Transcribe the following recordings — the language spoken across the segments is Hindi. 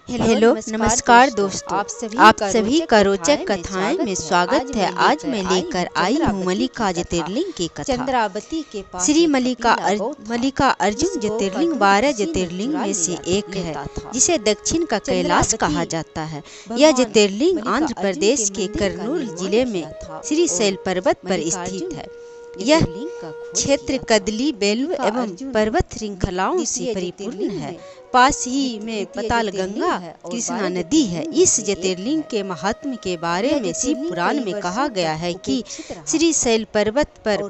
हेलो नमस्कार दोस्तों, आप सभी का रोचक कथाएं में स्वागत है। आज मैं लेकर आई हूँ मल्लिका ज्योतिर्लिंग की कथा। चंद्रावती के पास श्री मल्लिका अर्जुन ज्योतिर्लिंग 12 ज्योतिर्लिंग में से एक है, जिसे दक्षिण का कैलाश कहा जाता है। यह ज्योतिर्लिंग आंध्र प्रदेश के कर्नूल जिले में श्री शैल पर्वत पर स्थित है। यह क्षेत्र कदली, बेलू एवं पर्वत श्रृंखलाओं से परिपूर्ण है। पास ही में पातालगंगा कृष्णा नदी है। इस ज्योतिर्लिंग के महात्म्य के बारे में शिव पुराण में कहा गया है कि श्री शैल पर्वत पर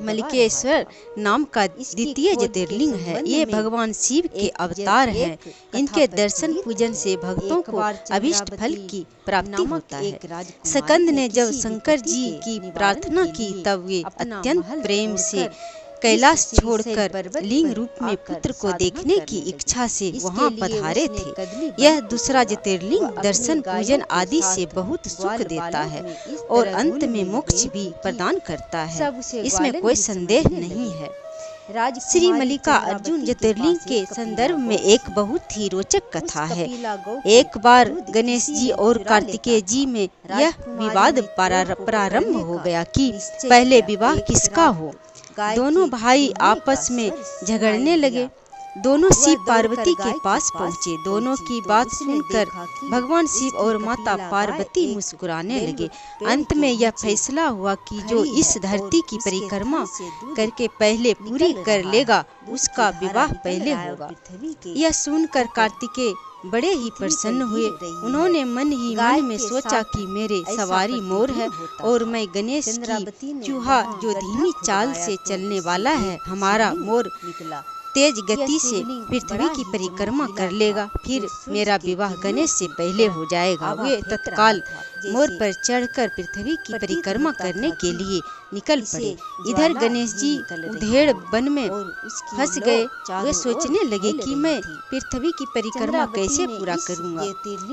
मल्लिकेश्वर नाम का द्वितीय ज्योतिर्लिंग है। ये भगवान शिव के अवतार हैं। इनके दर्शन पूजन से भक्तों को अभिष्ट फल की प्राप्ति होता है। सकंद ने जब शंकर जी की प्रार्थना की, तब वे अत्यंत प्रेम से कैलाश छोड़कर लिंग रूप में पुत्र को देखने की इच्छा से वहां पधारे थे। यह दूसरा ज्योतिर्लिंग दर्शन पूजन आदि से बहुत सुख देता है और अंत में मोक्ष भी प्रदान करता है, इसमें कोई संदेह नहीं है। श्री मल्लिका अर्जुन ज्योतिर्लिंग के संदर्भ में एक बहुत ही रोचक कथा है। एक बार गणेश जी और कार्तिकेय जी में यह विवाद प्रारंभ हो गया कि पहले विवाह किसका हो। दोनों भाई आपस में झगड़ने लगे। दोनों शिव पार्वती के पास पहुँचे। दोनों की बात सुनकर भगवान शिव और माता पार्वती मुस्कुराने लगे। अंत में यह फैसला हुआ कि जो इस धरती की परिक्रमा करके पहले पूरी कर लेगा, उसका विवाह पहले होगा। यह सुनकर कार्तिकेय बड़े ही प्रसन्न हुए। उन्होंने मन ही मन में सोचा कि मेरे सवारी मोर है और मैं गणेश की चूहा जो धीमी चाल से चलने वाला है। हमारा मोर तेज गति से पृथ्वी की परिक्रमा कर लेगा, फिर मेरा विवाह गणेश से पहले हो जाएगा। वे तत्काल मोर पर चढ़कर पृथ्वी की परिक्रमा करने के लिए निकल पड़े। इधर गणेश जी उधेड़ वन में फंस गए। वे सोचने लगे कि मैं पृथ्वी की परिक्रमा कैसे पूरा करूंगा।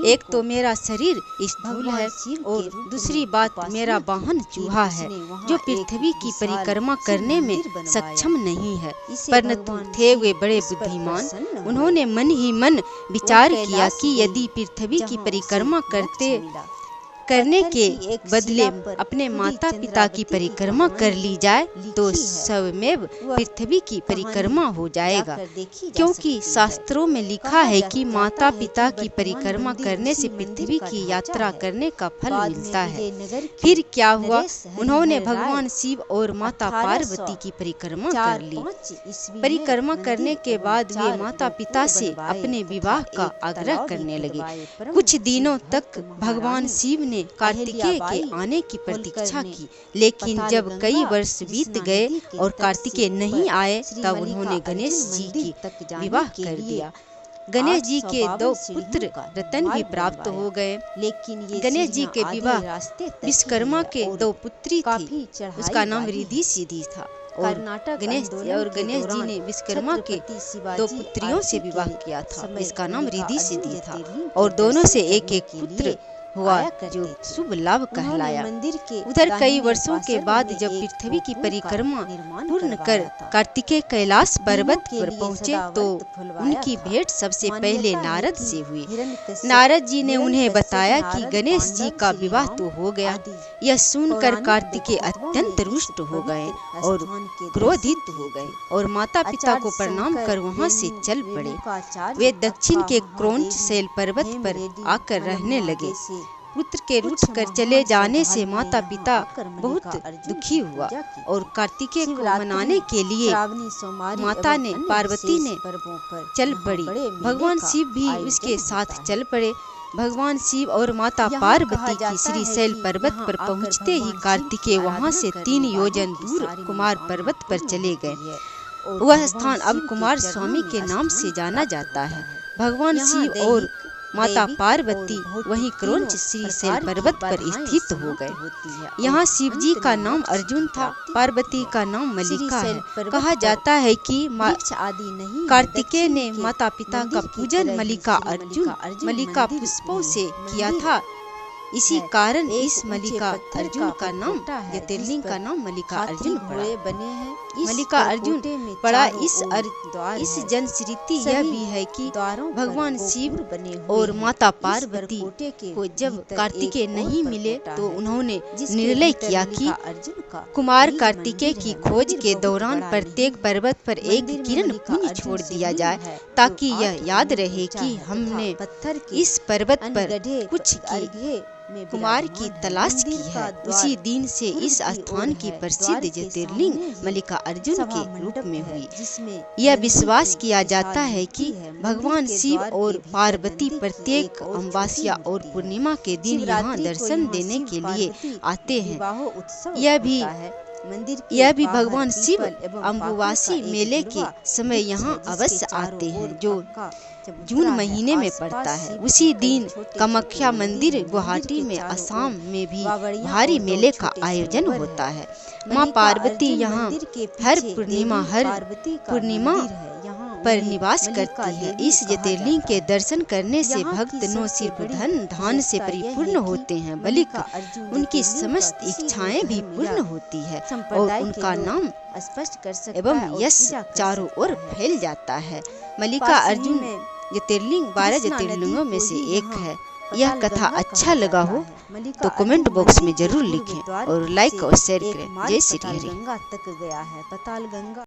एक तो मेरा शरीर स्थूल है और दूसरी बात मेरा वाहन चूहा है, जो पृथ्वी की परिक्रमा करने में सक्षम नहीं है। परंतु थे वे बड़े बुद्धिमान। उन्होंने मन ही मन विचार किया कि यदि पृथ्वी की परिक्रमा करने के बदले अपने माता पिता की परिक्रमा कर ली जाए तो स्वयमेव पृथ्वी की परिक्रमा हो जाएगा, क्योंकि शास्त्रों में लिखा है कि माता पिता की परिक्रमा करने से पृथ्वी की यात्रा करने का फल मिलता है। फिर क्या हुआ, उन्होंने भगवान शिव और माता पार्वती की परिक्रमा कर ली। परिक्रमा करने के बाद वे माता पिता से अपने विवाह का आग्रह करने लगे। कुछ दिनों तक भगवान शिव ने कार्तिकेय के आने की प्रतीक्षा की, लेकिन जब कई वर्ष बीत गए और कार्तिकेय नहीं आए, तब उन्होंने गणेश जी की विवाह कर दिया। गणेश जी के 2 पुत्र रतन भी प्राप्त हो गए। लेकिन गणेश जी के विवाह विश्वकर्मा के 2 पुत्री थी, उसका नाम रिद्धि सिद्धि था। और गणेश जी ने विश्वकर्मा के 2 पुत्रियों से विवाह किया था, इसका नाम रिद्धि सिद्धि था। और दोनों से एक एक पुत्र हुआ जो शुभ लाभ कहलाया। उधर कई वर्षों के बाद जब पृथ्वी की परिक्रमा पूर्ण कर कार्तिकेय कैलाश पर्वत पर पहुँचे, तो उनकी भेंट सबसे पहले नारद से हुई। नारद जी ने उन्हें बताया कि गणेश जी का विवाह तो हो गया। यह सुनकर कार्तिकेय अत्यंत रुष्ट हो गए और क्रोधित हो गए और माता पिता को प्रणाम कर वहाँ से चल पड़े। वे दक्षिण के क्रौंच शैल पर्वत पर आकर रहने लगे। पुत्र के रूठ कर चले जाने से माता पिता बहुत दुखी हुआ और कार्तिकेय को मनाने के लिए माता ने पार्वती ने चल पड़ी। भगवान शिव भी उसके साथ चल पड़े। भगवान शिव और माता पार्वती की श्री शैल पर्वत पर पहुंचते ही कार्तिकेय वहां से 3 योजन दूर कुमार पर्वत पर चले गए। वह स्थान अब कुमार स्वामी के नाम से जाना जाता है। भगवान शिव और माता पार्वती वहीं क्रौंच श्री शैल पर्वत पर स्थित हो गए। यहाँ शिव जी का नाम अर्जुन था, पार्वती का नाम मल्लिका है। कहा जाता है कि कार्तिकेय ने माता पिता का पूजन मल्लिका पुष्पों से किया था। इसी कारण इस मल्लिका अर्जुन का नाम ज्योतिर्लिंग का नाम मल्लिका अर्जुन पड़ा। मल्लिका अर्जुन पड़ा। इस जनश्रुति यह भी है कि भगवान शिव और माता पार्वती को जब कार्तिकेय नहीं मिले तो उन्होंने निर्णय किया कि कुमार कार्तिकेय की खोज के दौरान प्रत्येक पर्वत पर एक किरण पुंज छोड़ दिया जाए, ताकि यह याद रहे कि हमने इस पर्वत पर कुछ कुमार की तलाश की है। उसी दिन से इस स्थान की प्रसिद्ध ज्योतिर्लिंग मल्लिका अर्जुन के रूप में हुई। यह विश्वास किया जाता है कि भगवान शिव और पार्वती प्रत्येक अमावस्या और पूर्णिमा के दिन यहाँ दर्शन देने के लिए आते हैं। यह भी भगवान शिव अम्बुबासी मेले के समय यहाँ अवश्य आते हैं, जो जून महीने में पड़ता है। उसी दिन कामाख्या मंदिर गुवाहाटी में असम में भी भारी मेले का आयोजन होता है। माँ पार्वती यहाँ हर पूर्णिमा पर निवास करती है। इस ज्योतिर्लिंग के दर्शन करने से भक्त न सिर्फ धन धान से परिपूर्ण होते हैं, बल्कि उनकी समस्त इच्छाएं भी पूर्ण होती है और उनका नाम एवं यश चारों ओर फैल जाता है। मल्लिका अर्जुन ज्योतिर्लिंग 12 ज्योतिर्लिंगों में से एक है। यह कथा अच्छा लगा हो तो कमेंट बॉक्स में जरूर लिखें और लाइक और शेयर करें। जय श्री हरि।